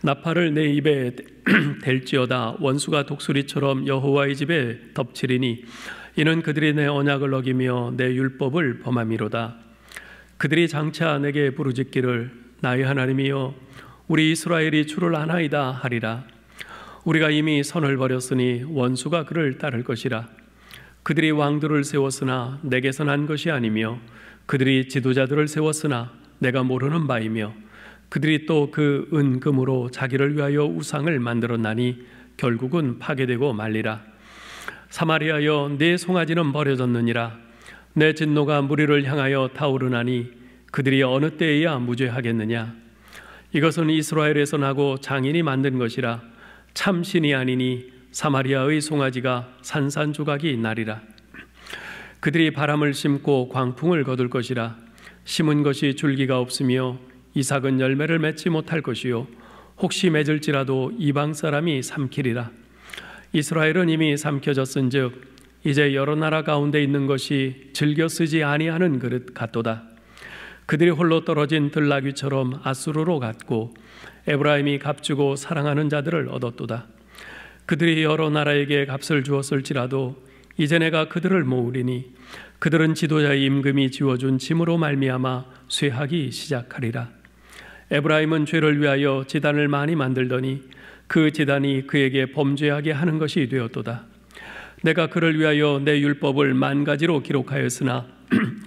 나팔을 내 입에 댈지어다. 원수가 독수리처럼 여호와의 집에 덮치리니 이는 그들이 내 언약을 어기며 내 율법을 범함이로다. 그들이 장차 내게 부르짖기를 나의 하나님이여 우리 이스라엘이 주를 아나이다 하리라. 우리가 이미 선을 버렸으니 원수가 그를 따를 것이라. 그들이 왕들을 세웠으나 내게서 난 것이 아니며 그들이 지도자들을 세웠으나 내가 모르는 바이며 그들이 또 그 은금으로 자기를 위하여 우상을 만들었나니 결국은 파괴되고 말리라. 사마리아여 네 송아지는 버려졌느니라. 내 진노가 무리를 향하여 타오르나니 그들이 어느 때에야 무죄하겠느냐. 이것은 이스라엘에서 나고 장인이 만든 것이라. 참신이 아니니 사마리아의 송아지가 산산조각이 나리라. 그들이 바람을 심고 광풍을 거둘 것이라. 심은 것이 줄기가 없으며 이삭은 열매를 맺지 못할 것이요 혹시 맺을지라도 이방 사람이 삼키리라. 이스라엘은 이미 삼켜졌은즉 이제 여러 나라 가운데 있는 것이 즐겨 쓰지 아니하는 그릇 같도다. 그들이 홀로 떨어진 들나귀처럼 아수르로 갔고 에브라임이 값주고 사랑하는 자들을 얻었도다. 그들이 여러 나라에게 값을 주었을지라도 이제 내가 그들을 모으리니 그들은 지도자의 임금이 지워준 짐으로 말미암아 쇠하기 시작하리라. 에브라임은 죄를 위하여 제단을 많이 만들더니 그 제단이 그에게 범죄하게 하는 것이 되었도다. 내가 그를 위하여 내 율법을 만 가지로 기록하였으나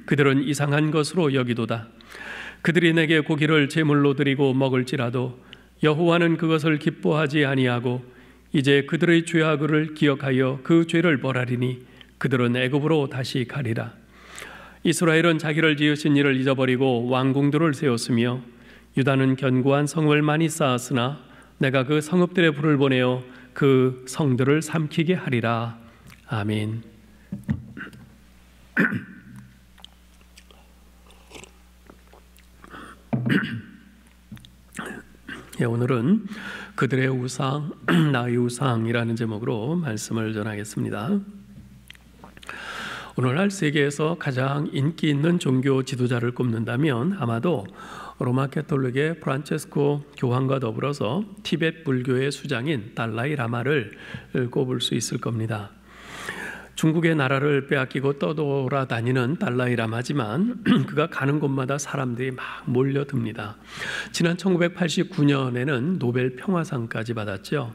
그들은 이상한 것으로 여기도다. 그들이 내게 고기를 제물로 드리고 먹을지라도 여호와는 그것을 기뻐하지 아니하고 이제 그들의 죄악을 기억하여 그 죄를 벌하리니 그들은 애굽으로 다시 가리라. 이스라엘은 자기를 지으신 이를 잊어버리고 왕궁들을 세웠으며 유다는 견고한 성을 많이 쌓았으나 내가 그 성읍들의 불을 보내어 그 성들을 삼키게 하리라. 아멘. 오늘은 그들의 우상, 나의 우상이라는 제목으로 말씀을 전하겠습니다. 오늘날 세계에서 가장 인기 있는 종교 지도자를 꼽는다면 아마도 로마 가톨릭의 프란체스코 교황과 더불어서 티베트 불교의 수장인 달라이 라마를 꼽을 수 있을 겁니다. 중국의 나라를 빼앗기고 떠돌아다니는 달라이 라마지만 그가 가는 곳마다 사람들이 막 몰려듭니다. 지난 1989년에는 노벨 평화상까지 받았죠.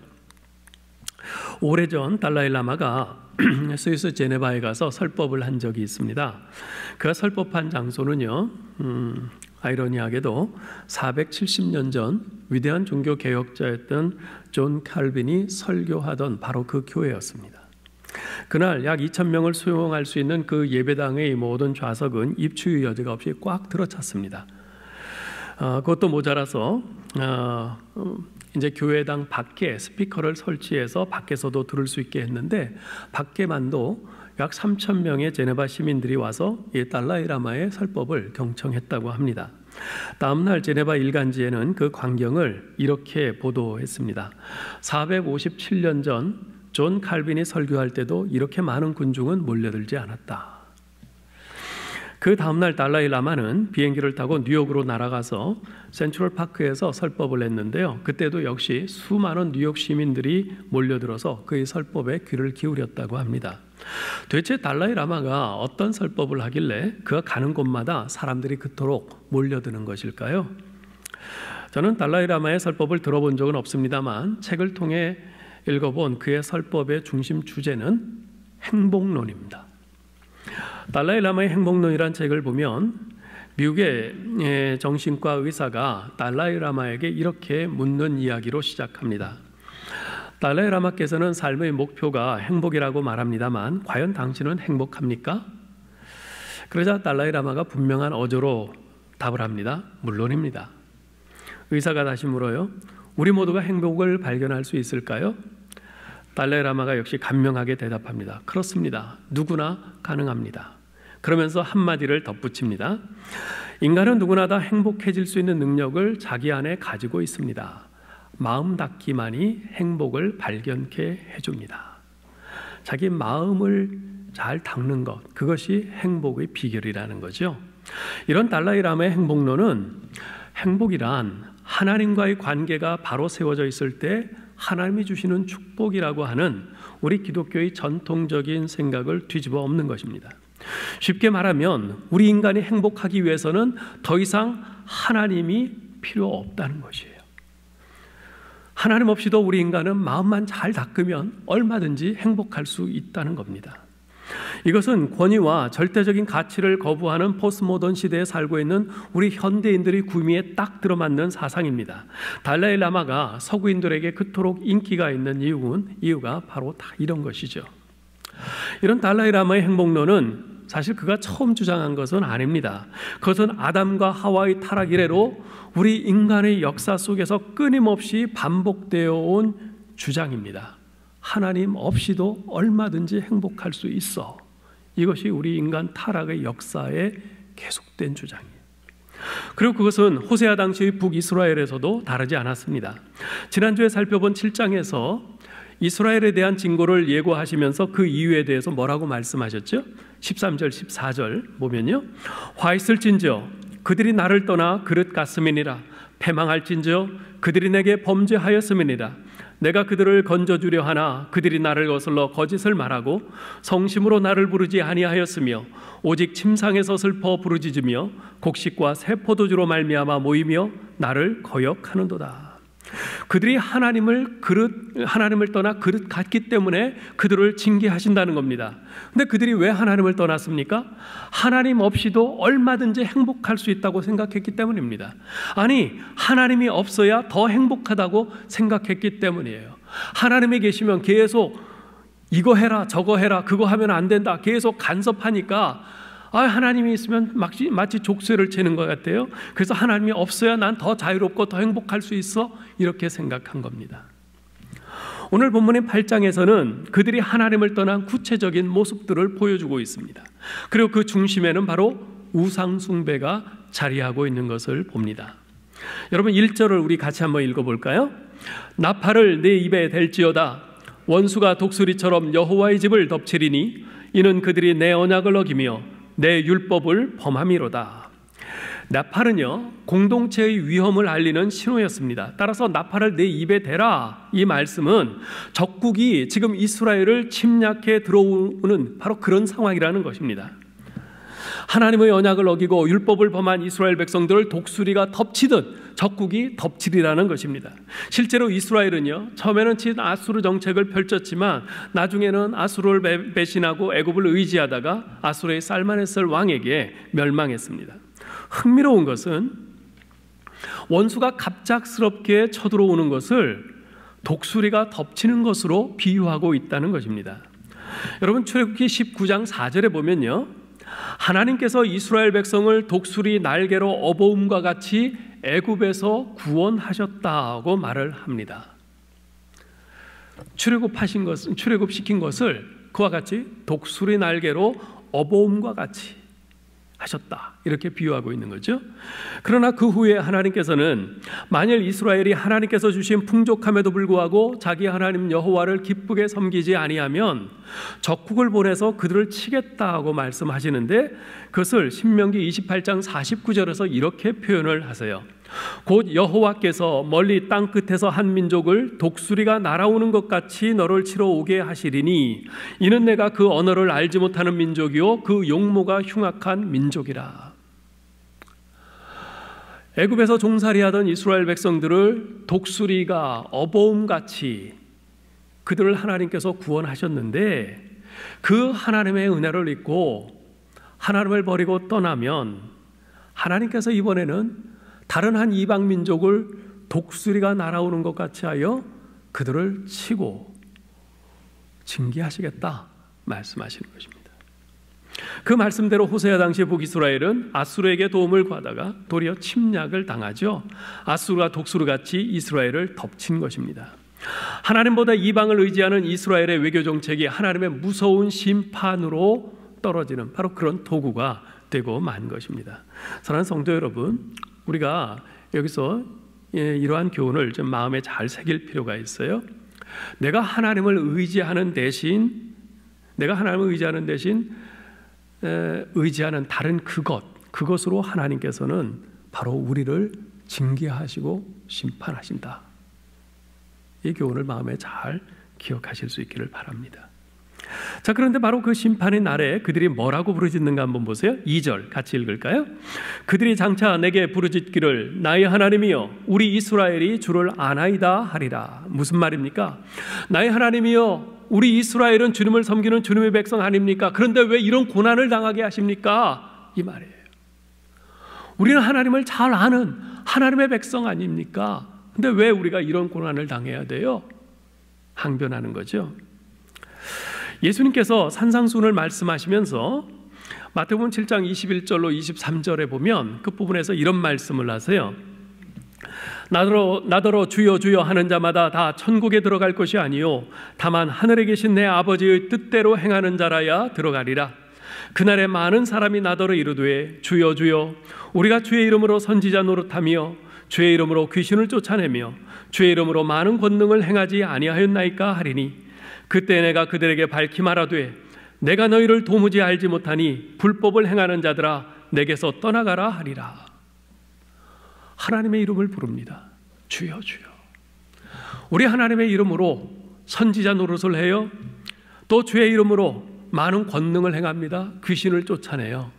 오래전 달라이 라마가 스위스 제네바에 가서 설법을 한 적이 있습니다. 그가 설법한 장소는요, 아이러니하게도 470년 전 위대한 종교 개혁자였던 존 칼빈이 설교하던 바로 그 교회였습니다. 그날 약 2,000명을 수용할 수 있는 그 예배당의 모든 좌석은 입추의 여지가 없이 꽉 들어찼습니다. 그것도 모자라서 이제 교회당 밖에 스피커를 설치해서 밖에서도 들을 수 있게 했는데 밖에만도 약 3,000명의 제네바 시민들이 와서 이 달라이 라마의 설법을 경청했다고 합니다. 다음 날 제네바 일간지에는 그 광경을 이렇게 보도했습니다. 457년 전 존 칼빈이 설교할 때도 이렇게 많은 군중은 몰려들지 않았다. 그 다음날 달라이 라마는 비행기를 타고 뉴욕으로 날아가서 센트럴 파크에서 설법을 했는데요. 그때도 역시 수많은 뉴욕 시민들이 몰려들어서 그의 설법에 귀를 기울였다고 합니다. 도대체 달라이 라마가 어떤 설법을 하길래 그가 가는 곳마다 사람들이 그토록 몰려드는 것일까요? 저는 달라이 라마의 설법을 들어본 적은 없습니다만 책을 통해 읽어본 그의 설법의 중심 주제는 행복론입니다. 달라이 라마의 행복론이라는 책을 보면 미국의 정신과 의사가 달라이 라마에게 이렇게 묻는 이야기로 시작합니다. 달라이 라마께서는 삶의 목표가 행복이라고 말합니다만 과연 당신은 행복합니까? 그러자 달라이 라마가 분명한 어조로 답을 합니다. 물론입니다. 의사가 다시 물어요. 우리 모두가 행복을 발견할 수 있을까요? 달라이 라마가 역시 간명하게 대답합니다. 그렇습니다. 누구나 가능합니다. 그러면서 한마디를 덧붙입니다. 인간은 누구나 다 행복해질 수 있는 능력을 자기 안에 가지고 있습니다. 마음 닫기만이 행복을 발견케 해줍니다. 자기 마음을 잘 닦는 것, 그것이 행복의 비결이라는 거죠. 이런 달라이 라마의 행복론은 행복이란 하나님과의 관계가 바로 세워져 있을 때 하나님이 주시는 축복이라고 하는 우리 기독교의 전통적인 생각을 뒤집어 엎는 것입니다. 쉽게 말하면 우리 인간이 행복하기 위해서는 더 이상 하나님이 필요 없다는 것이에요. 하나님 없이도 우리 인간은 마음만 잘 닦으면 얼마든지 행복할 수 있다는 겁니다. 이것은 권위와 절대적인 가치를 거부하는 포스트모던 시대에 살고 있는 우리 현대인들의 구미에 딱 들어맞는 사상입니다. 달라이 라마가 서구인들에게 그토록 인기가 있는 이유가 바로 다 이런 것이죠. 이런 달라이 라마의 행복론은 사실 그가 처음 주장한 것은 아닙니다. 그것은 아담과 하와의 타락 이래로 우리 인간의 역사 속에서 끊임없이 반복되어 온 주장입니다. 하나님 없이도 얼마든지 행복할 수 있어. 이것이 우리 인간 타락의 역사에 계속된 주장이에요. 그리고 그것은 호세아 당시의 북이스라엘에서도 다르지 않았습니다. 지난주에 살펴본 7장에서 이스라엘에 대한 징고를 예고하시면서 그 이유에 대해서 뭐라고 말씀하셨죠? 13절 14절 보면요, 화 있을진저 그들이 나를 떠나 그릇 같음이니라. 패망할진저 그들이 내게 범죄하였음이니라. 내가 그들을 건져주려 하나 그들이 나를 거슬러 거짓을 말하고 성심으로 나를 부르지 아니하였으며 오직 침상에서 슬퍼 부르짖으며 곡식과 새 포도주로 말미암아 모이며 나를 거역하는도다. 그들이 하나님을 떠나 그릇 같기 때문에 그들을 징계하신다는 겁니다. 근데 그들이 왜 하나님을 떠났습니까? 하나님 없이도 얼마든지 행복할 수 있다고 생각했기 때문입니다. 아니, 하나님이 없어야 더 행복하다고 생각했기 때문이에요. 하나님이 계시면 계속 이거 해라 저거 해라 그거 하면 안 된다 계속 간섭하니까 하나님이 있으면 마치 족쇄를 채는 것 같아요. 그래서 하나님이 없어야 난 더 자유롭고 더 행복할 수 있어, 이렇게 생각한 겁니다. 오늘 본문의 8장에서는 그들이 하나님을 떠난 구체적인 모습들을 보여주고 있습니다. 그리고 그 중심에는 바로 우상 숭배가 자리하고 있는 것을 봅니다. 여러분 1절을 우리 같이 한번 읽어볼까요? 나팔을 내 입에 댈지어다. 원수가 독수리처럼 여호와의 집을 덮치리니 이는 그들이 내 언약을 어기며 내 율법을 범함이로다. 나팔은요, 공동체의 위험을 알리는 신호였습니다. 따라서 나팔을 내 입에 대라, 이 말씀은 적국이 지금 이스라엘을 침략해 들어오는 바로 그런 상황이라는 것입니다. 하나님의 언약을 어기고 율법을 범한 이스라엘 백성들을 독수리가 덮치듯 적국이 덮치리라는 것입니다. 실제로 이스라엘은요, 처음에는 친 아수르 정책을 펼쳤지만 나중에는 아수르를 배신하고 애굽을 의지하다가 아수르의 살마네스 왕에게 멸망했습니다. 흥미로운 것은 원수가 갑작스럽게 쳐들어오는 것을 독수리가 덮치는 것으로 비유하고 있다는 것입니다. 여러분 출애굽기 19장 4절에 보면요, 하나님께서 이스라엘 백성을 독수리 날개로 업어옴과 같이 애굽에서 구원하셨다고 말을 합니다. 출애굽시킨 것을 그와 같이 독수리 날개로 업어옴과 같이 하셨다, 이렇게 비유하고 있는 거죠. 그러나 그 후에 하나님께서는 만일 이스라엘이 하나님께서 주신 풍족함에도 불구하고 자기 하나님 여호와를 기쁘게 섬기지 아니하면 적국을 보내서 그들을 치겠다고 말씀하시는데 그것을 신명기 28장 49절에서 이렇게 표현을 하세요. 곧 여호와께서 멀리 땅 끝에서 한 민족을 독수리가 날아오는 것 같이 너를 치러 오게 하시리니 이는 내가 그 언어를 알지 못하는 민족이요 그 용모가 흉악한 민족이라. 애굽에서 종살이하던 이스라엘 백성들을 독수리가 업어옴같이 그들을 하나님께서 구원하셨는데 그 하나님의 은혜를 잊고 하나님을 버리고 떠나면 하나님께서 이번에는 다른 한 이방 민족을 독수리가 날아오는 것 같이 하여 그들을 치고 징계하시겠다 말씀하시는 것입니다. 그 말씀대로 호세아 당시 북이스라엘은 아수르에게 도움을 구하다가 도리어 침략을 당하죠. 아수르와 독수리같이 이스라엘을 덮친 것입니다. 하나님보다 이방을 의지하는 이스라엘의 외교 정책이 하나님의 무서운 심판으로 떨어지는 바로 그런 도구가 되고 만 것입니다. 사랑하는 성도 여러분, 우리가 여기서 이러한 교훈을 좀 마음에 잘 새길 필요가 있어요. 내가 하나님을 의지하는 대신 의지하는 다른 그것으로 하나님께서는 바로 우리를 징계하시고 심판하신다. 이 교훈을 마음에 잘 기억하실 수 있기를 바랍니다. 자, 그런데 바로 그 심판의 날에 그들이 뭐라고 부르짖는가 한번 보세요. 2절 같이 읽을까요? 그들이 장차 내게 부르짖기를 나의 하나님이여 우리 이스라엘이 주를 아나이다 하리라. 무슨 말입니까? 나의 하나님이여 우리 이스라엘은 주님을 섬기는 주님의 백성 아닙니까? 그런데 왜 이런 고난을 당하게 하십니까? 이 말이에요. 우리는 하나님을 잘 아는 하나님의 백성 아닙니까? 근데 왜 우리가 이런 고난을 당해야 돼요? 항변하는 거죠. 예수님께서 산상수훈을 말씀하시면서 마태복음 7장 21절로 23절에 보면 그 부분에서 이런 말씀을 하세요. 나더러 주여 주여 하는 자마다 다 천국에 들어갈 것이 아니요 다만 하늘에 계신 내 아버지의 뜻대로 행하는 자라야 들어가리라. 그날에 많은 사람이 나더러 이르되 주여 주여 우리가 주의 이름으로 선지자 노릇하며 주의 이름으로 귀신을 쫓아내며 주의 이름으로 많은 권능을 행하지 아니하였나이까 하리니 그때 내가 그들에게 밝히 말하되 내가 너희를 도무지 알지 못하니 불법을 행하는 자들아 내게서 떠나가라 하리라. 하나님의 이름을 부릅니다. 주여 주여. 우리 하나님의 이름으로 선지자 노릇을 해요. 또 주의 이름으로 많은 권능을 행합니다. 귀신을 쫓아내요.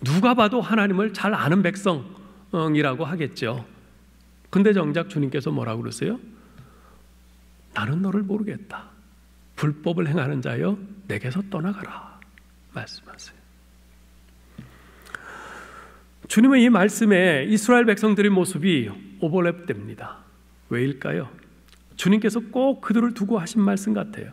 누가 봐도 하나님을 잘 아는 백성이라고 하겠죠. 근데 정작 주님께서 뭐라고 그러세요? 나는 너를 모르겠다. 불법을 행하는 자여 내게서 떠나가라 말씀하세요. 주님의 이 말씀에 이스라엘 백성들의 모습이 오버랩됩니다. 왜일까요? 주님께서 꼭 그들을 두고 하신 말씀 같아요.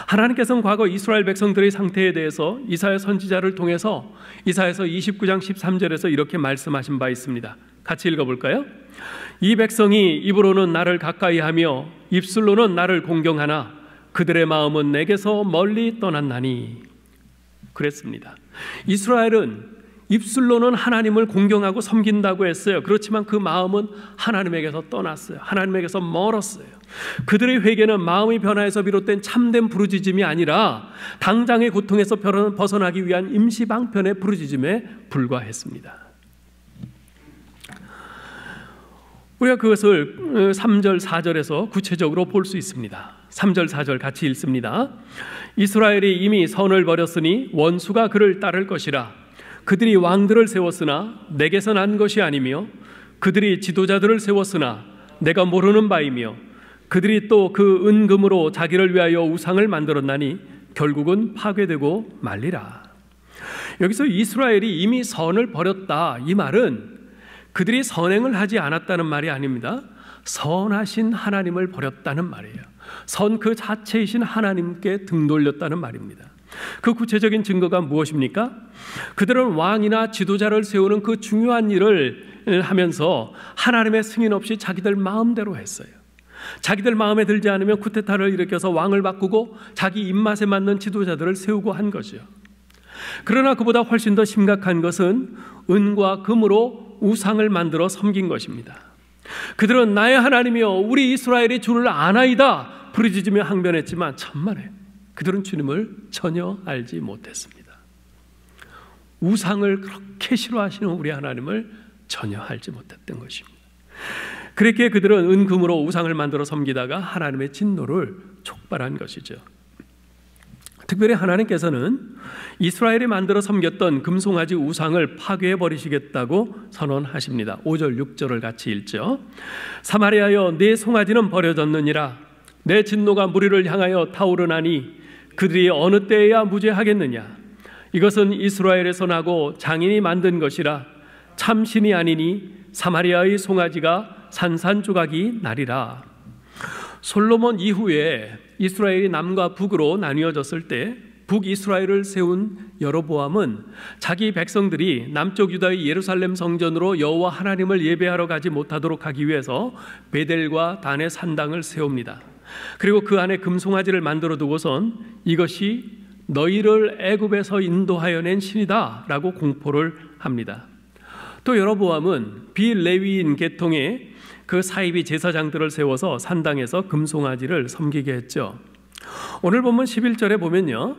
하나님께서는 과거 이스라엘 백성들의 상태에 대해서 이사야 선지자를 통해서 이사야서 29장 13절에서 이렇게 말씀하신 바 있습니다. 같이 읽어볼까요? 이 백성이 입으로는 나를 가까이하며 입술로는 나를 공경하나 그들의 마음은 내게서 멀리 떠났나니. 그랬습니다. 이스라엘은 입술로는 하나님을 공경하고 섬긴다고 했어요. 그렇지만 그 마음은 하나님에게서 떠났어요. 하나님에게서 멀었어요. 그들의 회개는 마음의 변화에서 비롯된 참된 부르짖음이 아니라 당장의 고통에서 벗어나기 위한 임시방편의 부르짖음에 불과했습니다. 우리가 그것을 3절 4절에서 구체적으로 볼 수 있습니다. 3절 4절 같이 읽습니다. 이스라엘이 이미 선을 버렸으니 원수가 그를 따를 것이라. 그들이 왕들을 세웠으나 내게서 난 것이 아니며 그들이 지도자들을 세웠으나 내가 모르는 바이며 그들이 또 그 은금으로 자기를 위하여 우상을 만들었나니 결국은 파괴되고 말리라. 여기서 이스라엘이 이미 선을 버렸다, 이 말은 그들이 선행을 하지 않았다는 말이 아닙니다. 선하신 하나님을 버렸다는 말이에요. 선 그 자체이신 하나님께 등 돌렸다는 말입니다. 그 구체적인 증거가 무엇입니까? 그들은 왕이나 지도자를 세우는 그 중요한 일을 하면서 하나님의 승인 없이 자기들 마음대로 했어요. 자기들 마음에 들지 않으면 쿠데타를 일으켜서 왕을 바꾸고 자기 입맛에 맞는 지도자들을 세우고 한 거죠. 그러나 그보다 훨씬 더 심각한 것은 은과 금으로 우상을 만들어 섬긴 것입니다. 그들은 나의 하나님이여 우리 이스라엘이 주를 아나이다 부르짖으며 항변했지만 천만에 그들은 주님을 전혀 알지 못했습니다. 우상을 그렇게 싫어하시는 우리 하나님을 전혀 알지 못했던 것입니다. 그렇게 그들은 은금으로 우상을 만들어 섬기다가 하나님의 진노를 촉발한 것이죠. 특별히 하나님께서는 이스라엘이 만들어 섬겼던 금송아지 우상을 파괴해 버리시겠다고 선언하십니다. 5절 6절을 같이 읽죠. 사마리아여 네 송아지는 버려졌느니라. 내 진노가 무리를 향하여 타오르나니 그들이 어느 때에야 무죄하겠느냐. 이것은 이스라엘에서 나고 장인이 만든 것이라. 참신이 아니니 사마리아의 송아지가 산산조각이 나리라. 솔로몬 이후에 이스라엘이 남과 북으로 나뉘어졌을 때 북이스라엘을 세운 여로보암은 자기 백성들이 남쪽 유다의 예루살렘 성전으로 여호와 하나님을 예배하러 가지 못하도록 하기 위해서 베델과 단의 산당을 세웁니다. 그리고 그 안에 금송아지를 만들어 두고선 이것이 너희를 애굽에서 인도하여 낸 신이다 라고 공포를 합니다. 또 여로보암은 비레위인 계통의 그 사이비 제사장들을 세워서 산당에서 금송아지를 섬기게 했죠. 오늘 본문 11절에 보면요,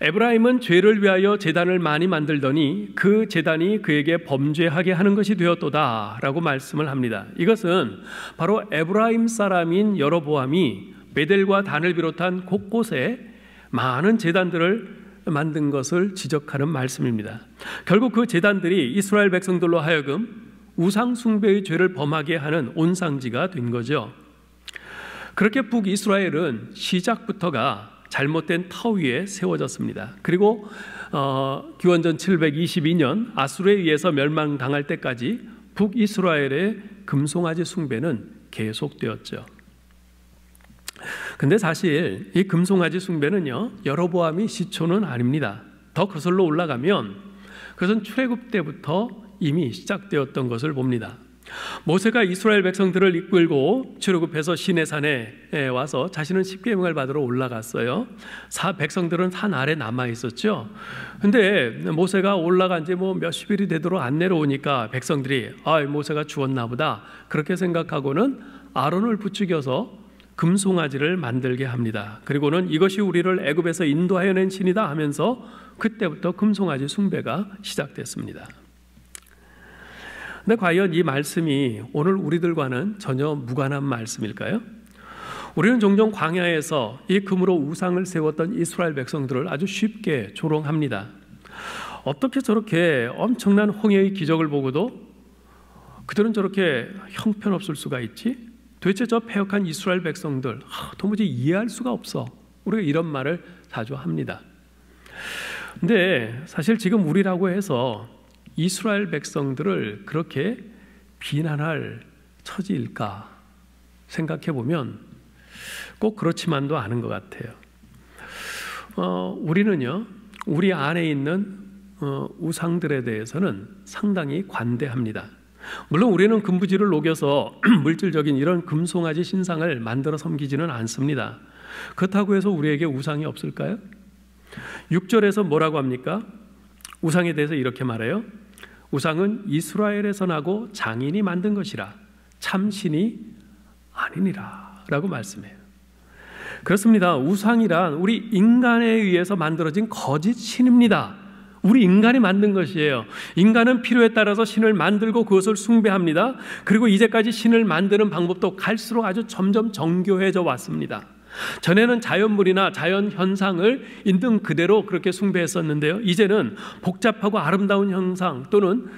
에브라임은 죄를 위하여 제단을 많이 만들더니 그 제단이 그에게 범죄하게 하는 것이 되었도다 라고 말씀을 합니다. 이것은 바로 에브라임 사람인 여로보암이 베델과 단을 비롯한 곳곳에 많은 제단들을 만든 것을 지적하는 말씀입니다. 결국 그 제단들이 이스라엘 백성들로 하여금 우상 숭배의 죄를 범하게 하는 온상지가 된 거죠. 그렇게 북이스라엘은 시작부터가 잘못된 터 위에 세워졌습니다. 그리고 기원전 722년 아수르에 의해서 멸망당할 때까지 북이스라엘의 금송아지 숭배는 계속되었죠. 근데 사실 이 금송아지 숭배는요, 여로보암이 시초는 아닙니다. 더 거슬러 올라가면 그것은 출애굽 때부터 이미 시작되었던 것을 봅니다. 모세가 이스라엘 백성들을 이끌고 출애굽해서 시내산에 와서 자신은 십계명을 받으러 올라갔어요. 백성들은 산 아래 남아 있었죠. 근데 모세가 올라간 지 몇십일이 되도록 안 내려오니까 백성들이 모세가 죽었나 보다 그렇게 생각하고는 아론을 부추겨서 금송아지를 만들게 합니다. 그리고는 이것이 우리를 애굽에서 인도하여 낸 신이다 하면서 그때부터 금송아지 숭배가 시작됐습니다. 근데 과연 이 말씀이 오늘 우리들과는 전혀 무관한 말씀일까요? 우리는 종종 광야에서 이 금으로 우상을 세웠던 이스라엘 백성들을 아주 쉽게 조롱합니다. 어떻게 저렇게 엄청난 홍해의 기적을 보고도 그들은 저렇게 형편없을 수가 있지? 도대체 저 패역한 이스라엘 백성들 도무지 이해할 수가 없어. 우리가 이런 말을 자주 합니다. 근데 사실 지금 우리라고 해서 이스라엘 백성들을 그렇게 비난할 처지일까 생각해 보면 꼭 그렇지만도 않은 것 같아요. 우리는요, 우리 안에 있는 우상들에 대해서는 상당히 관대합니다. 물론 우리는 금부지를 녹여서 물질적인 이런 금송아지 신상을 만들어 섬기지는 않습니다. 그렇다고 해서 우리에게 우상이 없을까요? 6절에서 뭐라고 합니까? 우상에 대해서 이렇게 말해요. 우상은 이스라엘에서 나고 장인이 만든 것이라 참신이 아니니라 라고 말씀해요. 그렇습니다. 우상이란 우리 인간에 의해서 만들어진 거짓 신입니다. 우리 인간이 만든 것이에요. 인간은 필요에 따라서 신을 만들고 그것을 숭배합니다. 그리고 이제까지 신을 만드는 방법도 갈수록 아주 점점 정교해져 왔습니다. 전에는 자연물이나 자연현상을 있는 그대로 그렇게 숭배했었는데요, 이제는 복잡하고 아름다운 형상 또는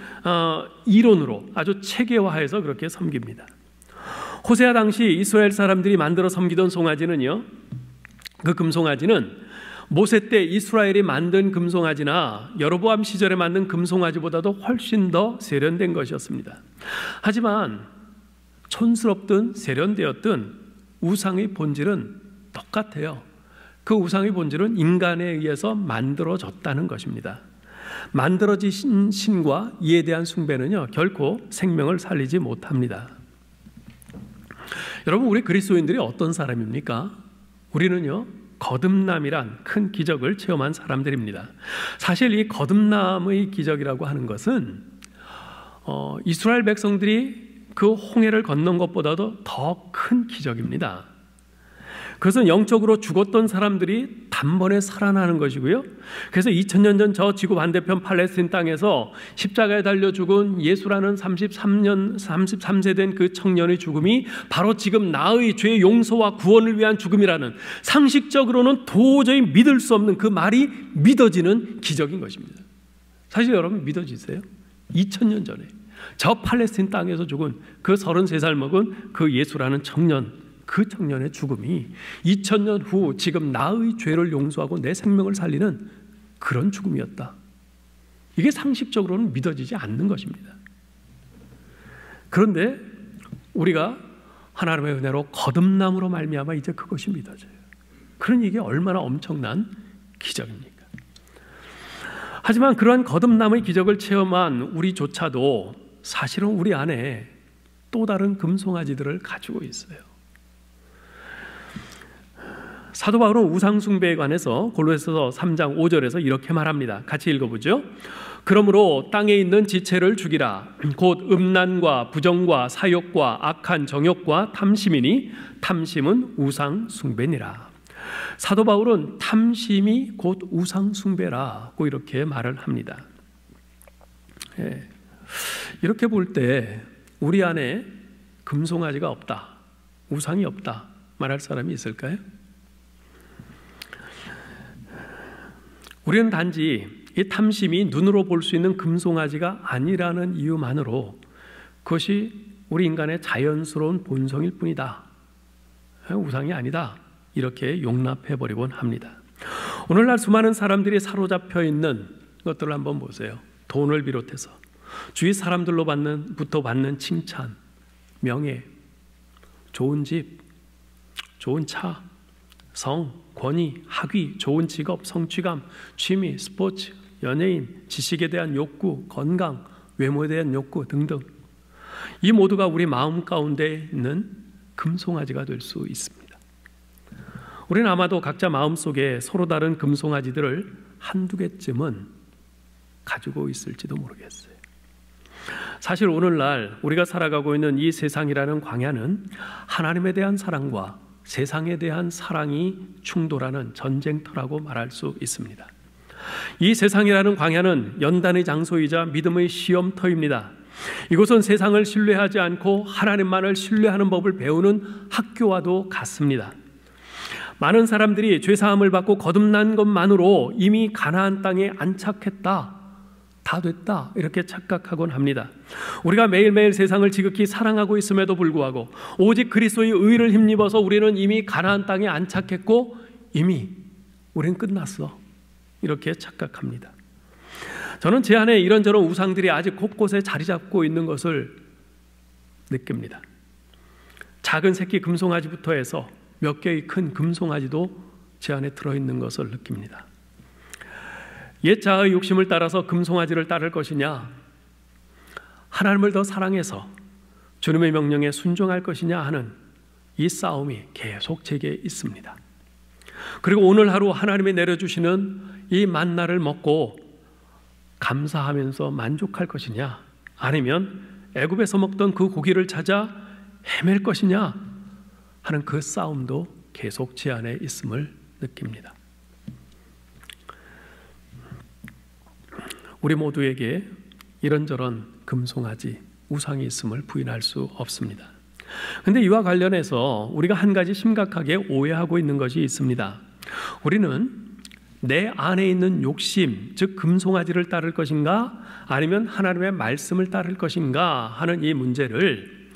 이론으로 아주 체계화해서 그렇게 섬깁니다. 호세아 당시 이스라엘 사람들이 만들어 섬기던 송아지는요, 그 금송아지는 모세 때 이스라엘이 만든 금송아지나 여로보암 시절에 만든 금송아지보다도 훨씬 더 세련된 것이었습니다. 하지만 촌스럽든 세련되었든 우상의 본질은 똑같아요. 그 우상의 본질은 인간에 의해서 만들어졌다는 것입니다. 만들어진 신과 이에 대한 숭배는요, 결코 생명을 살리지 못합니다. 여러분, 우리 그리스도인들이 어떤 사람입니까? 우리는요, 거듭남이란 큰 기적을 체험한 사람들입니다. 사실 이 거듭남의 기적이라고 하는 것은 이스라엘 백성들이 그 홍해를 건넌 것보다도 더 큰 기적입니다. 그것은 영적으로 죽었던 사람들이 단번에 살아나는 것이고요. 그래서 2000년 전 저 지구 반대편 팔레스틴 땅에서 십자가에 달려 죽은 예수라는 33세 된 그 청년의 죽음이 바로 지금 나의 죄 용서와 구원을 위한 죽음이라는, 상식적으로는 도저히 믿을 수 없는 그 말이 믿어지는 기적인 것입니다. 사실 여러분 믿어지세요? 2000년 전에 저 팔레스틴 땅에서 죽은 그 33살 먹은 그 예수라는 청년, 그 청년의 죽음이 2000년 후 지금 나의 죄를 용서하고 내 생명을 살리는 그런 죽음이었다. 이게 상식적으로는 믿어지지 않는 것입니다. 그런데 우리가 하나님의 은혜로 거듭남으로 말미암아 이제 그것이 믿어져요. 그러니 이게 얼마나 엄청난 기적입니까? 하지만 그러한 거듭남의 기적을 체험한 우리조차도 사실은 우리 안에 또 다른 금송아지들을 가지고 있어요. 사도 바울은 우상 숭배에 관해서 골로새서 3장 5절에서 이렇게 말합니다. 같이 읽어보죠. 그러므로 땅에 있는 지체를 죽이라. 곧 음란과 부정과 사욕과 악한 정욕과 탐심이니 탐심은 우상 숭배니라. 사도 바울은 탐심이 곧 우상숭배라고 이렇게 말을 합니다. 이렇게 볼 때 우리 안에 금송아지가 없다, 우상이 없다 말할 사람이 있을까요? 우리는 단지 이 탐심이 눈으로 볼 수 있는 금송아지가 아니라는 이유만으로 그것이 우리 인간의 자연스러운 본성일 뿐이다, 우상이 아니다, 이렇게 용납해버리곤 합니다. 오늘날 수많은 사람들이 사로잡혀 있는 것들을 한번 보세요. 돈을 비롯해서 주위 사람들로부터 받는 칭찬, 명예, 좋은 집, 좋은 차, 성, 권위, 학위, 좋은 직업, 성취감, 취미, 스포츠, 연예인, 지식에 대한 욕구, 건강, 외모에 대한 욕구 등등, 이 모두가 우리 마음 가운데 있는 금송아지가 될 수 있습니다. 우리는 아마도 각자 마음속에 서로 다른 금송아지들을 한두 개쯤은 가지고 있을지도 모르겠어요. 사실 오늘날 우리가 살아가고 있는 이 세상이라는 광야는 하나님에 대한 사랑과 세상에 대한 사랑이 충돌하는 전쟁터라고 말할 수 있습니다. 이 세상이라는 광야는 연단의 장소이자 믿음의 시험터입니다. 이곳은 세상을 신뢰하지 않고 하나님만을 신뢰하는 법을 배우는 학교와도 같습니다. 많은 사람들이 죄사함을 받고 거듭난 것만으로 이미 가나안 땅에 안착했다, 다 됐다, 이렇게 착각하곤 합니다. 우리가 매일매일 세상을 지극히 사랑하고 있음에도 불구하고 오직 그리스도의 의를 힘입어서 우리는 이미 가나안 땅에 안착했고 이미 우리는 끝났어, 이렇게 착각합니다. 저는 제 안에 이런저런 우상들이 아직 곳곳에 자리 잡고 있는 것을 느낍니다. 작은 새끼 금송아지부터 해서 몇 개의 큰 금송아지도 제 안에 들어있는 것을 느낍니다. 옛 자아의 욕심을 따라서 금송아지를 따를 것이냐, 하나님을 더 사랑해서 주님의 명령에 순종할 것이냐 하는 이 싸움이 계속 제게 있습니다. 그리고 오늘 하루 하나님이 내려주시는 이 만나를 먹고 감사하면서 만족할 것이냐, 아니면 애굽에서 먹던 그 고기를 찾아 헤맬 것이냐 하는 그 싸움도 계속 제 안에 있음을 느낍니다. 우리 모두에게 이런저런 금송아지, 우상이 있음을 부인할 수 없습니다. 그런데 이와 관련해서 우리가 한 가지 심각하게 오해하고 있는 것이 있습니다. 우리는 내 안에 있는 욕심, 즉 금송아지를 따를 것인가 아니면 하나님의 말씀을 따를 것인가 하는 이 문제를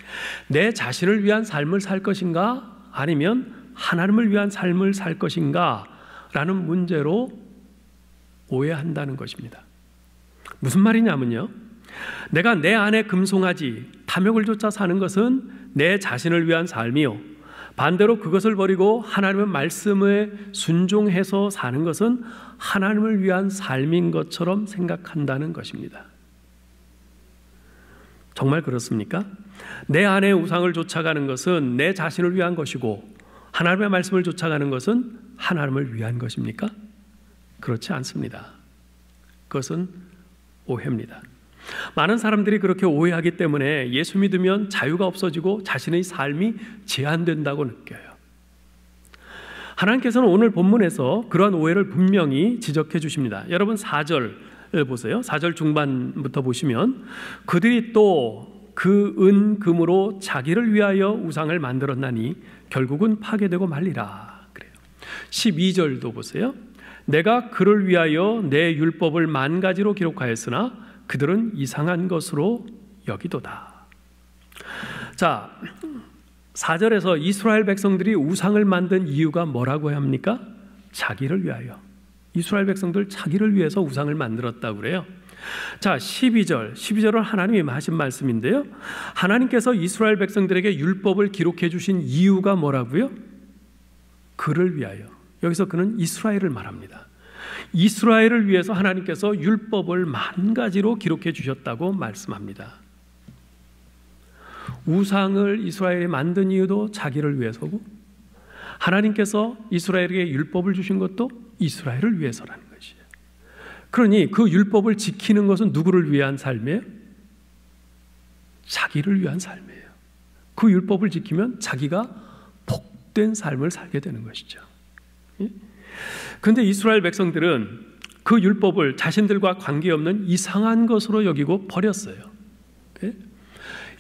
내 자신을 위한 삶을 살 것인가 아니면 하나님을 위한 삶을 살 것인가 라는 문제로 오해한다는 것입니다. 무슨 말이냐면요, 내가 내 안에 금송아지, 탐욕을 쫓아 사는 것은 내 자신을 위한 삶이요, 반대로 그것을 버리고 하나님의 말씀에 순종해서 사는 것은 하나님을 위한 삶인 것처럼 생각한다는 것입니다. 정말 그렇습니까? 내 안에 우상을 쫓아가는 것은 내 자신을 위한 것이고 하나님의 말씀을 쫓아가는 것은 하나님을 위한 것입니까? 그렇지 않습니다. 그것은 오해입니다. 많은 사람들이 그렇게 오해하기 때문에 예수 믿으면 자유가 없어지고 자신의 삶이 제한된다고 느껴요. 하나님께서는 오늘 본문에서 그러한 오해를 분명히 지적해 주십니다. 여러분 4절 보세요. 4절 중반부터 보시면 그들이 또 그 은 금으로 자기를 위하여 우상을 만들었나니 결국은 파괴되고 말리라 그래요. 12절도 보세요. 내가 그를 위하여 내 율법을 만 가지로 기록하였으나 그들은 이상한 것으로 여기도다. 자, 4절에서 이스라엘 백성들이 우상을 만든 이유가 뭐라고 합니까? 자기를 위하여. 이스라엘 백성들 자기를 위해서 우상을 만들었다고 그래요. 자, 12절은 하나님이 하신 말씀인데요, 하나님께서 이스라엘 백성들에게 율법을 기록해 주신 이유가 뭐라고요? 그를 위하여. 여기서 그는 이스라엘을 말합니다. 이스라엘을 위해서 하나님께서 율법을 만 가지로 기록해 주셨다고 말씀합니다. 우상을 이스라엘이 만든 이유도 자기를 위해서고 하나님께서 이스라엘에게 율법을 주신 것도 이스라엘을 위해서라는 것이에요. 그러니 그 율법을 지키는 것은 누구를 위한 삶이에요? 자기를 위한 삶이에요. 그 율법을 지키면 자기가 복된 삶을 살게 되는 것이죠. 그런데 이스라엘 백성들은 그 율법을 자신들과 관계없는 이상한 것으로 여기고 버렸어요.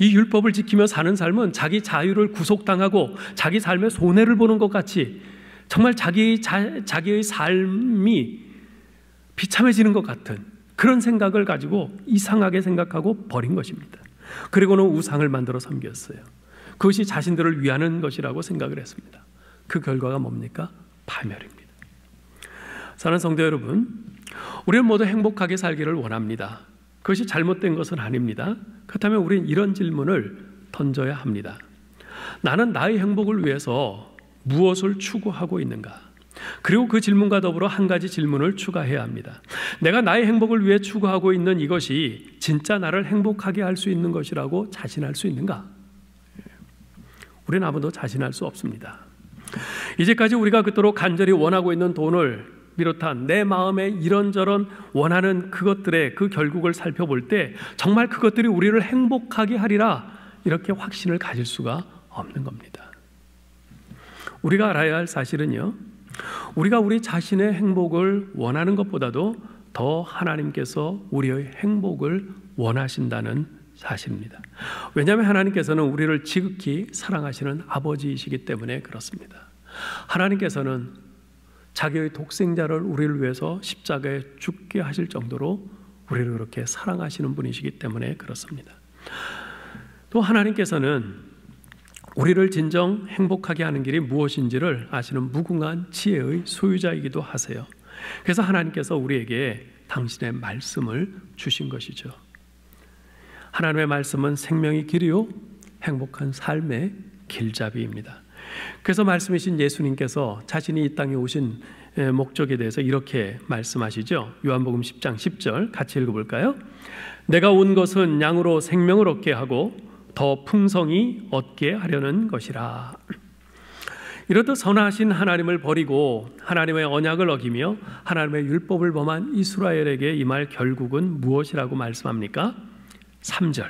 이 율법을 지키며 사는 삶은 자기 자유를 구속당하고 자기 삶에 손해를 보는 것 같이 정말 자기의 삶이 비참해지는 것 같은 그런 생각을 가지고 이상하게 생각하고 버린 것입니다. 그리고는 우상을 만들어 섬겼어요. 그것이 자신들을 위하는 것이라고 생각을 했습니다. 그 결과가 뭡니까? 파멸입니다. 사랑하는 성도 여러분, 우리는 모두 행복하게 살기를 원합니다. 그것이 잘못된 것은 아닙니다. 그렇다면 우리는 이런 질문을 던져야 합니다. 나는 나의 행복을 위해서 무엇을 추구하고 있는가? 그리고 그 질문과 더불어 한 가지 질문을 추가해야 합니다. 내가 나의 행복을 위해 추구하고 있는 이것이 진짜 나를 행복하게 할 수 있는 것이라고 자신할 수 있는가? 우리는 아무도 자신할 수 없습니다. 이제까지 우리가 그토록 간절히 원하고 있는 돈을 비롯한 내 마음에 이런저런 원하는 그것들의 그 결국을 살펴볼 때 정말 그것들이 우리를 행복하게 하리라 이렇게 확신을 가질 수가 없는 겁니다. 우리가 알아야 할 사실은요, 우리가 우리 자신의 행복을 원하는 것보다도 더 하나님께서 우리의 행복을 원하신다는 사실입니다. 왜냐하면 하나님께서는 우리를 지극히 사랑하시는 아버지이시기 때문에 그렇습니다. 하나님께서는 자기의 독생자를 우리를 위해서 십자가에 죽게 하실 정도로 우리를 그렇게 사랑하시는 분이시기 때문에 그렇습니다. 또 하나님께서는 우리를 진정 행복하게 하는 길이 무엇인지를 아시는 무궁한 지혜의 소유자이기도 하세요. 그래서 하나님께서 우리에게 당신의 말씀을 주신 것이죠. 하나님의 말씀은 생명의 길이요 행복한 삶의 길잡이입니다. 그래서 말씀이신 예수님께서 자신이 이 땅에 오신 목적에 대해서 이렇게 말씀하시죠. 요한복음 10장 10절 같이 읽어볼까요? 내가 온 것은 양으로 생명을 얻게 하고 더 풍성히 얻게 하려는 것이라. 이렇듯 선하신 하나님을 버리고 하나님의 언약을 어기며 하나님의 율법을 범한 이스라엘에게 임할 결국은 무엇이라고 말씀합니까? 3절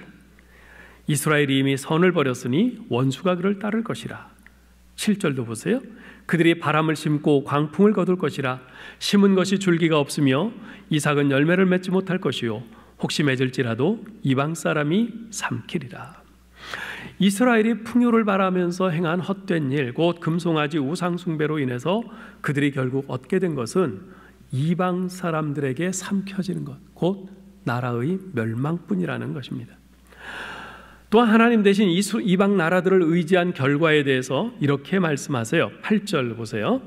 이스라엘이 이미 선을 버렸으니 원수가 그를 따를 것이라. 7절도 보세요. 그들이 바람을 심고 광풍을 거둘 것이라. 심은 것이 줄기가 없으며 이삭은 열매를 맺지 못할 것이요 혹시 맺을지라도 이방 사람이 삼키리라. 이스라엘이 풍요를 바라면서 행한 헛된 일, 곧 금송아지 우상 숭배로 인해서 그들이 결국 얻게 된 것은 이방 사람들에게 삼켜지는 것, 곧 나라의 멸망뿐이라는 것입니다. 또한 하나님 대신 이방 나라들을 의지한 결과에 대해서 이렇게 말씀하세요. 8절 보세요.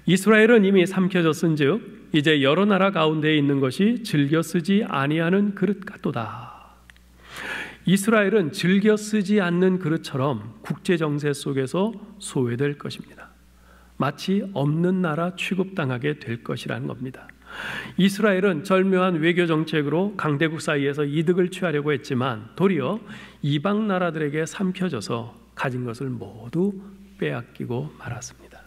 이스라엘은 이미 삼켜졌은즉 이제 여러 나라 가운데에 있는 것이 즐겨 쓰지 아니하는 그릇 같도다. 이스라엘은 즐겨 쓰지 않는 그릇처럼 국제 정세 속에서 소외될 것입니다. 마치 없는 나라 취급당하게 될 것이라는 겁니다. 이스라엘은 절묘한 외교 정책으로 강대국 사이에서 이득을 취하려고 했지만 도리어 이방 나라들에게 삼켜져서 가진 것을 모두 빼앗기고 말았습니다.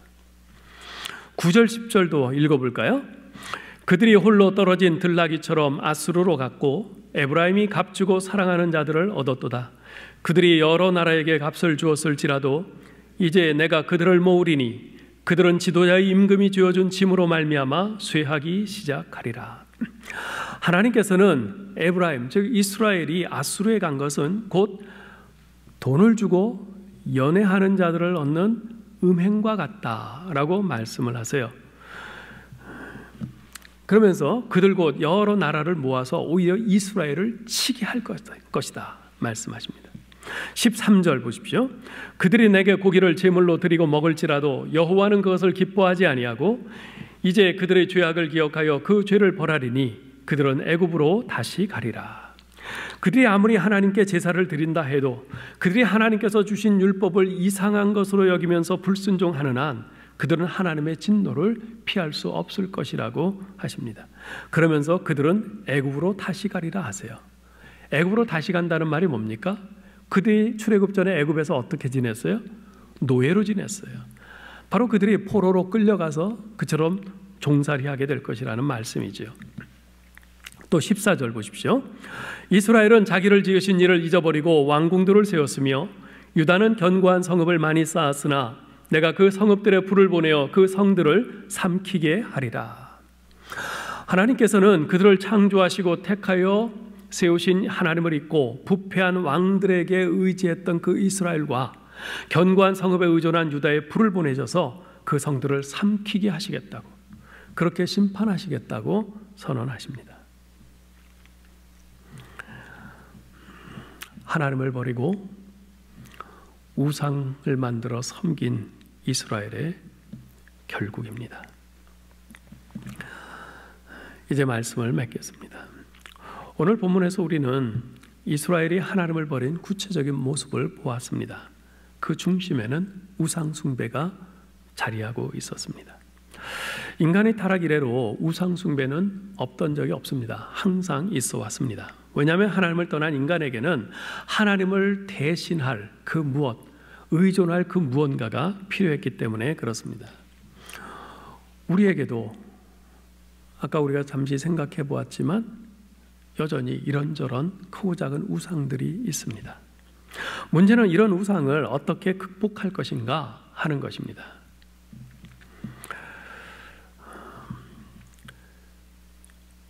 9절 10절도 읽어볼까요? 그들이 홀로 떨어진 들나귀처럼 아수르로 갔고 에브라임이 값주고 사랑하는 자들을 얻었도다. 그들이 여러 나라에게 값을 주었을지라도 이제 내가 그들을 모으리니 그들은 지도자의 임금이 쥐어준 짐으로 말미암아 쇠하기 시작하리라. 하나님께서는 에브라임, 즉 이스라엘이 아수르에 간 것은 곧 돈을 주고 연애하는 자들을 얻는 음행과 같다라고 말씀을 하세요. 그러면서 그들 곧 여러 나라를 모아서 오히려 이스라엘을 치게 할 것이다 말씀하십니다. 13절 보십시오. 그들이 내게 고기를 제물로 드리고 먹을지라도 여호와는 그것을 기뻐하지 아니하고 이제 그들의 죄악을 기억하여 그 죄를 벌하리니 그들은 애굽으로 다시 가리라. 그들이 아무리 하나님께 제사를 드린다 해도 그들이 하나님께서 주신 율법을 이상한 것으로 여기면서 불순종하는 한 그들은 하나님의 진노를 피할 수 없을 것이라고 하십니다. 그러면서 그들은 애굽으로 다시 가리라 하세요. 애굽으로 다시 간다는 말이 뭡니까? 그들이 출애굽 전에 애굽에서 어떻게 지냈어요? 노예로 지냈어요. 바로 그들이 포로로 끌려가서 그처럼 종살이하게 될 것이라는 말씀이죠. 또 14절 보십시오. 이스라엘은 자기를 지으신 이를 잊어버리고 왕궁들을 세웠으며 유다는 견고한 성읍을 많이 쌓았으나 내가 그 성읍들의 불을 보내어 그 성들을 삼키게 하리라. 하나님께서는 그들을 창조하시고 택하여 세우신 하나님을 잊고 부패한 왕들에게 의지했던 그 이스라엘과 견고한 성읍에 의존한 유다에 불을 보내셔서 그 성들을 삼키게 하시겠다고, 그렇게 심판하시겠다고 선언하십니다. 하나님을 버리고 우상을 만들어 섬긴 이스라엘의 결국입니다. 이제 말씀을 맺겠습니다. 오늘 본문에서 우리는 이스라엘이 하나님을 버린 구체적인 모습을 보았습니다. 그 중심에는 우상 숭배가 자리하고 있었습니다. 인간의 타락 이래로 우상 숭배는 없던 적이 없습니다. 항상 있어 왔습니다. 왜냐하면 하나님을 떠난 인간에게는 하나님을 대신할 그 무엇, 의존할 그 무언가가 필요했기 때문에 그렇습니다. 우리에게도 아까 우리가 잠시 생각해 보았지만 여전히 이런저런 크고 작은 우상들이 있습니다. 문제는 이런 우상을 어떻게 극복할 것인가 하는 것입니다.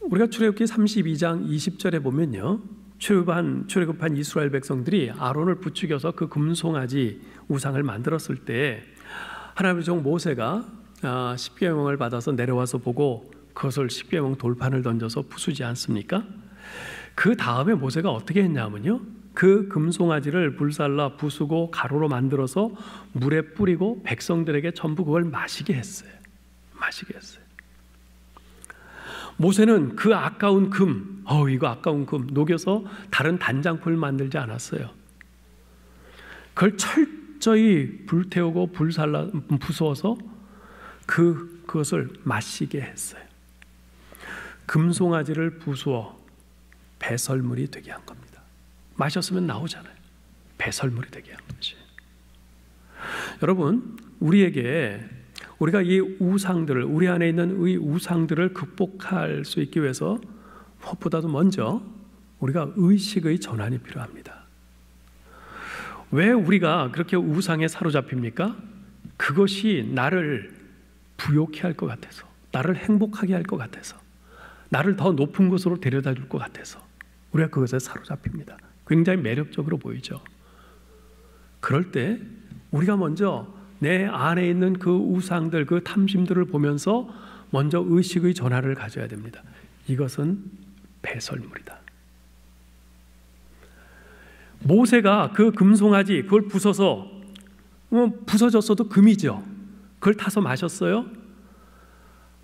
우리가 출애굽기 32장 20절에 보면요, 출애굽한 이스라엘 백성들이 아론을 부추겨서 그 금송아지 우상을 만들었을 때 하나님의 종 모세가 십계명을 받아서 내려와서 보고 그것을 십계명 돌판을 던져서 부수지 않습니까? 그 다음에 모세가 어떻게 했냐면요, 그 금송아지를 불살라 부수고 가루로 만들어서 물에 뿌리고 백성들에게 전부 그걸 마시게 했어요. 모세는 그 아까운 금, 이거 아까운 금 녹여서 다른 단장품을 만들지 않았어요. 그걸 철저히 불태우고 불살라 부수어서 그것을 마시게 했어요. 금송아지를 부수어 배설물이 되게 한 겁니다. 마셨으면 나오잖아요. 배설물이 되게 한 거지. 여러분, 우리가 이 우상들을, 우리 안에 있는 이 우상들을 극복할 수 있기 위해서 무엇보다도 먼저 우리가 의식의 전환이 필요합니다. 왜 우리가 그렇게 우상에 사로잡힙니까? 그것이 나를 부욕해 할 것 같아서, 나를 행복하게 할 것 같아서, 나를 더 높은 곳으로 데려다 줄 것 같아서 우리가 그것에 사로잡힙니다. 굉장히 매력적으로 보이죠. 그럴 때 우리가 먼저 내 안에 있는 그 우상들, 그 탐심들을 보면서 먼저 의식의 전환을 가져야 됩니다. 이것은 배설물이다. 모세가 그 금송아지 그걸 부숴서, 부서졌어도 금이죠. 그걸 타서 마셨어요?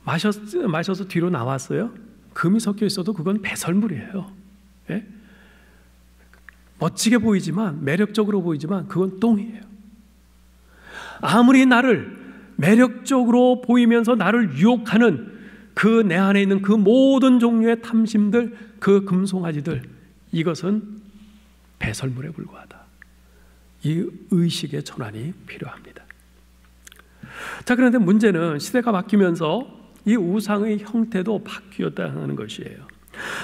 마셔서 뒤로 나왔어요? 금이 섞여 있어도 그건 배설물이에요. 예? 멋지게 보이지만, 매력적으로 보이지만 그건 똥이에요. 아무리 나를 매력적으로 보이면서 나를 유혹하는 그 내 안에 있는 그 모든 종류의 탐심들, 그 금송아지들, 이것은 배설물에 불과하다. 이 의식의 전환이 필요합니다. 자, 그런데 문제는 시대가 바뀌면서 이 우상의 형태도 바뀌었다는 것이에요.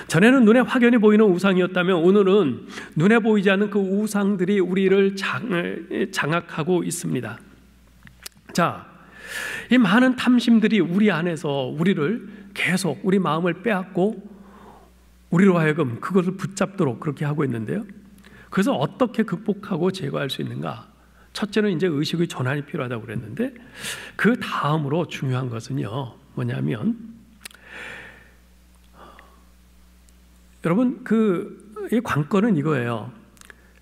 전에는 눈에 확연히 보이는 우상이었다면 오늘은 눈에 보이지 않는 그 우상들이 우리를 장악하고 있습니다. 자, 이 많은 탐심들이 우리 안에서 우리를 계속 우리 마음을 빼앗고 우리로 하여금 그것을 붙잡도록 그렇게 하고 있는데요. 그래서 어떻게 극복하고 제거할 수 있는가? 첫째는 이제 의식의 전환이 필요하다고 그랬는데, 그 다음으로 중요한 것은요, 뭐냐면, 여러분, 이 관건은 이거예요.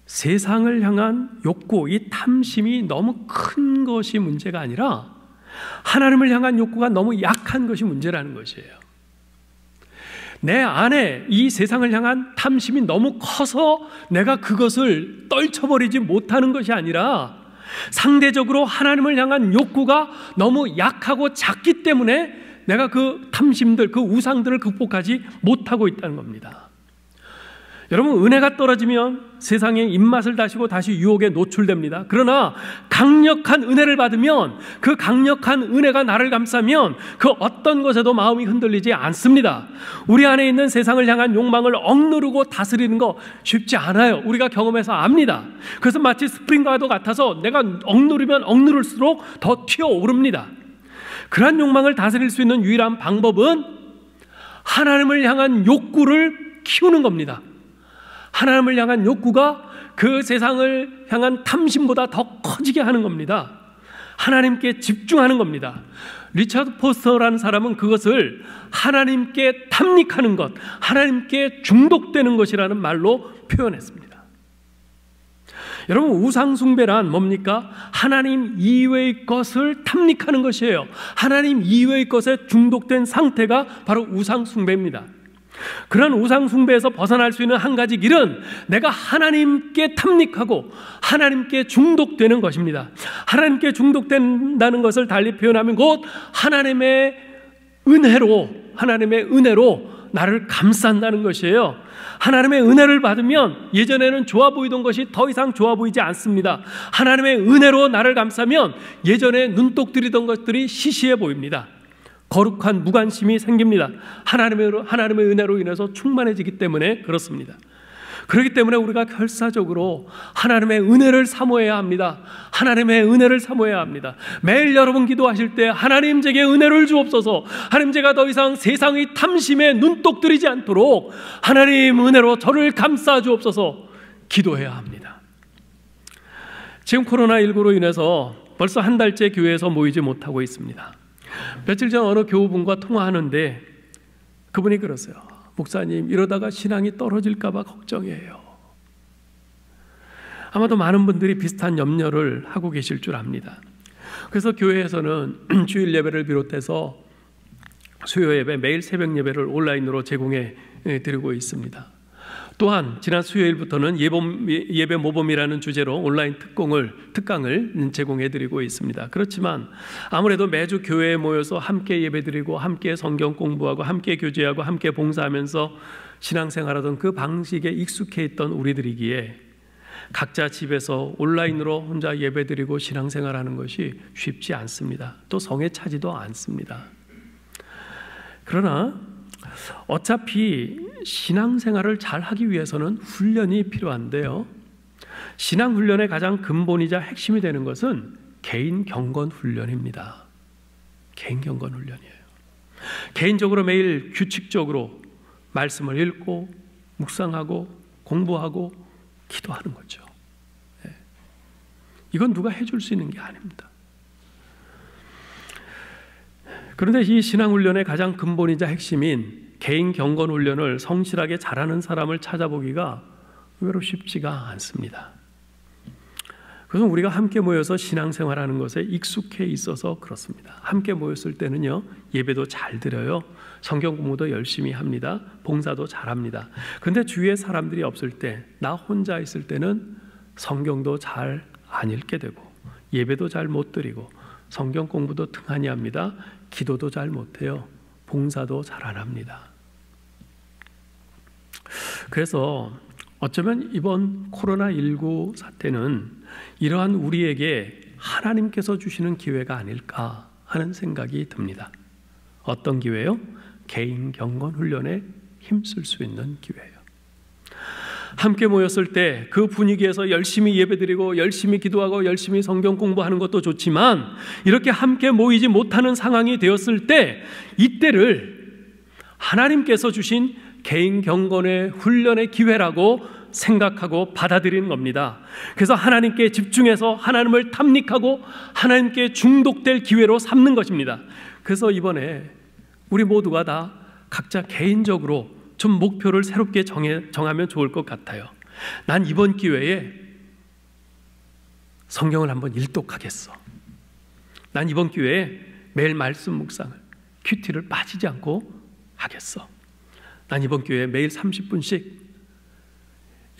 세상을 향한 욕구, 이 탐심이 너무 큰 것이 문제가 아니라 하나님을 향한 욕구가 너무 약한 것이 문제라는 것이에요. 내 안에 이 세상을 향한 탐심이 너무 커서 내가 그것을 떨쳐버리지 못하는 것이 아니라 상대적으로 하나님을 향한 욕구가 너무 약하고 작기 때문에 내가 그 탐심들, 그 우상들을 극복하지 못하고 있다는 겁니다. 여러분, 은혜가 떨어지면 세상의 입맛을 다시고 다시 유혹에 노출됩니다. 그러나 강력한 은혜를 받으면, 그 강력한 은혜가 나를 감싸면 그 어떤 것에도 마음이 흔들리지 않습니다. 우리 안에 있는 세상을 향한 욕망을 억누르고 다스리는 거 쉽지 않아요. 우리가 경험해서 압니다. 그래서 마치 스프링과도 같아서 내가 억누르면 억누를수록 더 튀어오릅니다. 그러한 욕망을 다스릴 수 있는 유일한 방법은 하나님을 향한 욕구를 키우는 겁니다. 하나님을 향한 욕구가 그 세상을 향한 탐심보다 더 커지게 하는 겁니다. 하나님께 집중하는 겁니다. 리처드 포스터라는 사람은 그것을 하나님께 탐닉하는 것, 하나님께 중독되는 것이라는 말로 표현했습니다. 여러분, 우상숭배란 뭡니까? 하나님 이외의 것을 탐닉하는 것이에요. 하나님 이외의 것에 중독된 상태가 바로 우상숭배입니다. 그런 우상숭배에서 벗어날 수 있는 한 가지 길은 내가 하나님께 탐닉하고 하나님께 중독되는 것입니다. 하나님께 중독된다는 것을 달리 표현하면 곧 하나님의 은혜로 나를 감싼다는 것이에요. 하나님의 은혜를 받으면 예전에는 좋아 보이던 것이 더 이상 좋아 보이지 않습니다. 하나님의 은혜로 나를 감싸면 예전에 눈독 들이던 것들이 시시해 보입니다. 거룩한 무관심이 생깁니다. 하나님의 은혜로 인해서 충만해지기 때문에 그렇습니다. 그렇기 때문에 우리가 결사적으로 하나님의 은혜를 사모해야 합니다. 하나님의 은혜를 사모해야 합니다. 매일 여러분 기도하실 때 하나님 제게 은혜를 주옵소서, 하나님 제가 더 이상 세상의 탐심에 눈독 들이지 않도록 하나님 은혜로 저를 감싸 주옵소서 기도해야 합니다. 지금 코로나19로 인해서 벌써 한 달째 교회에서 모이지 못하고 있습니다. 며칠 전 어느 교우분과 통화하는데 그분이 그러세요. 목사님, 이러다가 신앙이 떨어질까 봐 걱정이에요. 아마도 많은 분들이 비슷한 염려를 하고 계실 줄 압니다. 그래서 교회에서는 주일 예배를 비롯해서 수요 예배, 매일 새벽 예배를 온라인으로 제공해 드리고 있습니다. 또한 지난 수요일부터는 예배 모범이라는 주제로 온라인 특강을 제공해 드리고 있습니다. 그렇지만 아무래도 매주 교회에 모여서 함께 예배드리고 함께 성경 공부하고 함께 교제하고 함께 봉사하면서 신앙생활하던 그 방식에 익숙해 있던 우리들이기에 각자 집에서 온라인으로 혼자 예배드리고 신앙생활하는 것이 쉽지 않습니다. 또 성에 차지도 않습니다. 그러나 어차피 신앙생활을 잘 하기 위해서는 훈련이 필요한데요, 신앙훈련의 가장 근본이자 핵심이 되는 것은 개인 경건 훈련입니다. 개인 경건 훈련이에요. 개인적으로 매일 규칙적으로 말씀을 읽고 묵상하고 공부하고 기도하는 거죠. 이건 누가 해줄 수 있는 게 아닙니다. 그런데 이 신앙훈련의 가장 근본이자 핵심인 개인 경건 훈련을 성실하게 잘하는 사람을 찾아보기가 의외로 쉽지가 않습니다. 그래서 우리가 함께 모여서 신앙생활하는 것에 익숙해 있어서 그렇습니다. 함께 모였을 때는요, 예배도 잘 드려요, 성경 공부도 열심히 합니다, 봉사도 잘합니다. 그런데 주위에 사람들이 없을 때, 나 혼자 있을 때는 성경도 잘 안 읽게 되고 예배도 잘 못 드리고 성경 공부도 등한히 합니다. 기도도 잘 못해요. 봉사도 잘 안 합니다. 그래서 어쩌면 이번 코로나19 사태는 이러한 우리에게 하나님께서 주시는 기회가 아닐까 하는 생각이 듭니다. 어떤 기회요? 개인 경건 훈련에 힘쓸 수 있는 기회예요. 함께 모였을 때 그 분위기에서 열심히 예배드리고 열심히 기도하고 열심히 성경 공부하는 것도 좋지만, 이렇게 함께 모이지 못하는 상황이 되었을 때 이때를 하나님께서 주신 개인 경건의 훈련의 기회라고 생각하고 받아들이는 겁니다. 그래서 하나님께 집중해서 하나님을 탐닉하고 하나님께 중독될 기회로 삼는 것입니다. 그래서 이번에 우리 모두가 다 각자 개인적으로 좀 목표를 새롭게 정하면 좋을 것 같아요. 난 이번 기회에 성경을 한번 일독하겠어. 난 이번 기회에 매일 말씀 묵상을, 큐티를 빠지지 않고 하겠어. 난 이번 기회에 매일 30분씩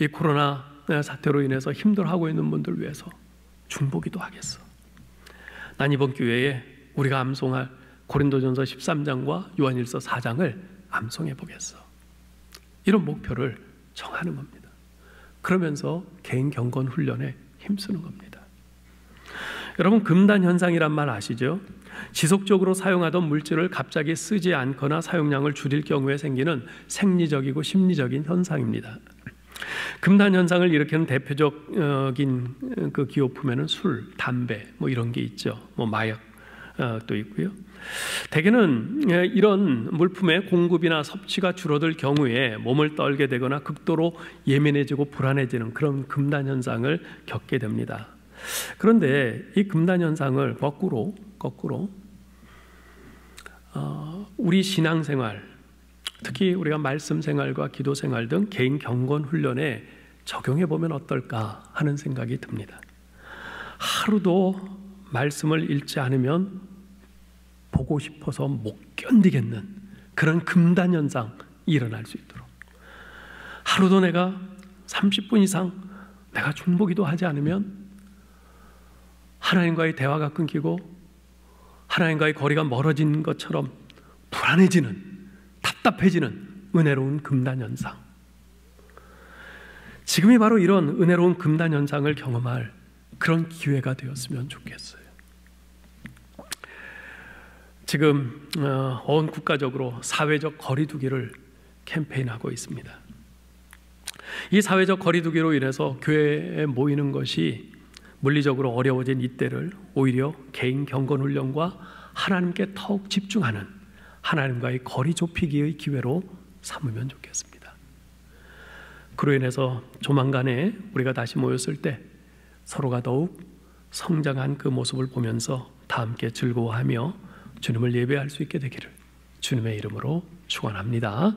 이 코로나 사태로 인해서 힘들어하고 있는 분들 위해서 중보기도 하겠어. 난 이번 기회에 우리가 암송할 고린도전서 13장과 요한일서 4장을 암송해 보겠어. 이런 목표를 정하는 겁니다. 그러면서 개인 경건 훈련에 힘쓰는 겁니다. 여러분, 금단 현상이란 말 아시죠? 지속적으로 사용하던 물질을 갑자기 쓰지 않거나 사용량을 줄일 경우에 생기는 생리적이고 심리적인 현상입니다. 금단 현상을 일으키는 대표적인 그 기호품에는 술, 담배 뭐 이런 게 있죠. 뭐 마약도 있고요. 대개는 이런 물품의 공급이나 섭취가 줄어들 경우에 몸을 떨게 되거나 극도로 예민해지고 불안해지는 그런 금단 현상을 겪게 됩니다. 그런데 이 금단 현상을 거꾸로 우리 신앙생활, 특히 우리가 말씀 생활과 기도 생활 등 개인 경건 훈련에 적용해 보면 어떨까 하는 생각이 듭니다. 하루도 말씀을 읽지 않으면 보고 싶어서 못 견디겠는 그런 금단 현상이 일어날 수 있도록, 하루도 내가 30분 이상 내가 중보기도 하지 않으면 하나님과의 대화가 끊기고 하나님과의 거리가 멀어진 것처럼 불안해지는, 답답해지는 은혜로운 금단 현상. 지금이 바로 이런 은혜로운 금단 현상을 경험할 그런 기회가 되었으면 좋겠어요. 지금 온 국가적으로 사회적 거리두기를 캠페인하고 있습니다. 이 사회적 거리두기로 인해서 교회에 모이는 것이 물리적으로 어려워진 이때를 오히려 개인 경건 훈련과 하나님께 더욱 집중하는 하나님과의 거리 좁히기의 기회로 삼으면 좋겠습니다. 그로 인해서 조만간에 우리가 다시 모였을 때 서로가 더욱 성장한 그 모습을 보면서 다 함께 즐거워하며 주님을 예배할 수 있게 되기를 주님의 이름으로 축원합니다.